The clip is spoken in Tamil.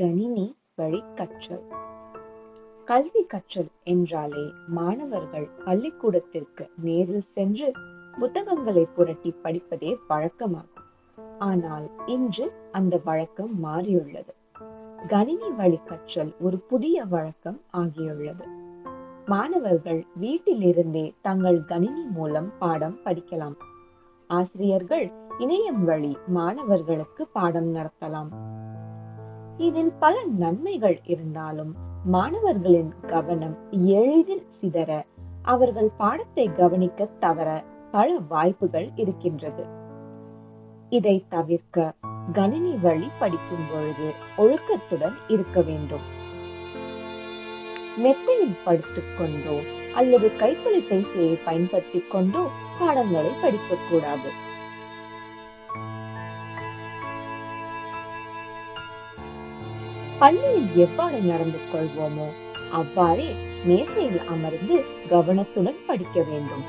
கணினி வழி கற்றல். கல்வி கற்றல் என்றாலே மாணவர்கள் பள்ளிக்கூடத்திற்கு நேரில் சென்று புத்தகங்களை புரட்டி படிப்பதே வழக்கமாகும். ஆனால் இன்று அந்த வழக்கம் மாறியுள்ளது. கணினி வழி கற்றல் ஒரு புதிய வழக்கம் ஆகியுள்ளது. மாணவர்கள் வீட்டிலிருந்தே தங்கள் கணினி மூலம் பாடம் படிக்கலாம். ஆசிரியர்கள் இணையம் வழி மாணவர்களுக்கு பாடம் நடத்தலாம். இதில் பல நன்மைகள் இருந்தாலும் மாணவர்களின் கவனம் எளிதில் சிதற, அவர்கள் பாடத்தை கவனிக்க தவற பல வாய்ப்புகள் இருக்கின்றது. இதை தவிர்க்க கணினி வழி படிக்கும் பொழுது ஒழுக்கத்துடன் இருக்க வேண்டும். மெத்தையில் படுத்துக் கொண்டோ அல்லது கைத்தொலைபேசியை பயன்படுத்திக் கொண்டோ பாடங்களை படிக்க கூடாது. பள்ளியில் எவ்வாறு நடந்து கொள்வோமோ அவ்வாறே மேசையில் அமர்ந்து கவனத்துடன் படிக்க வேண்டும்.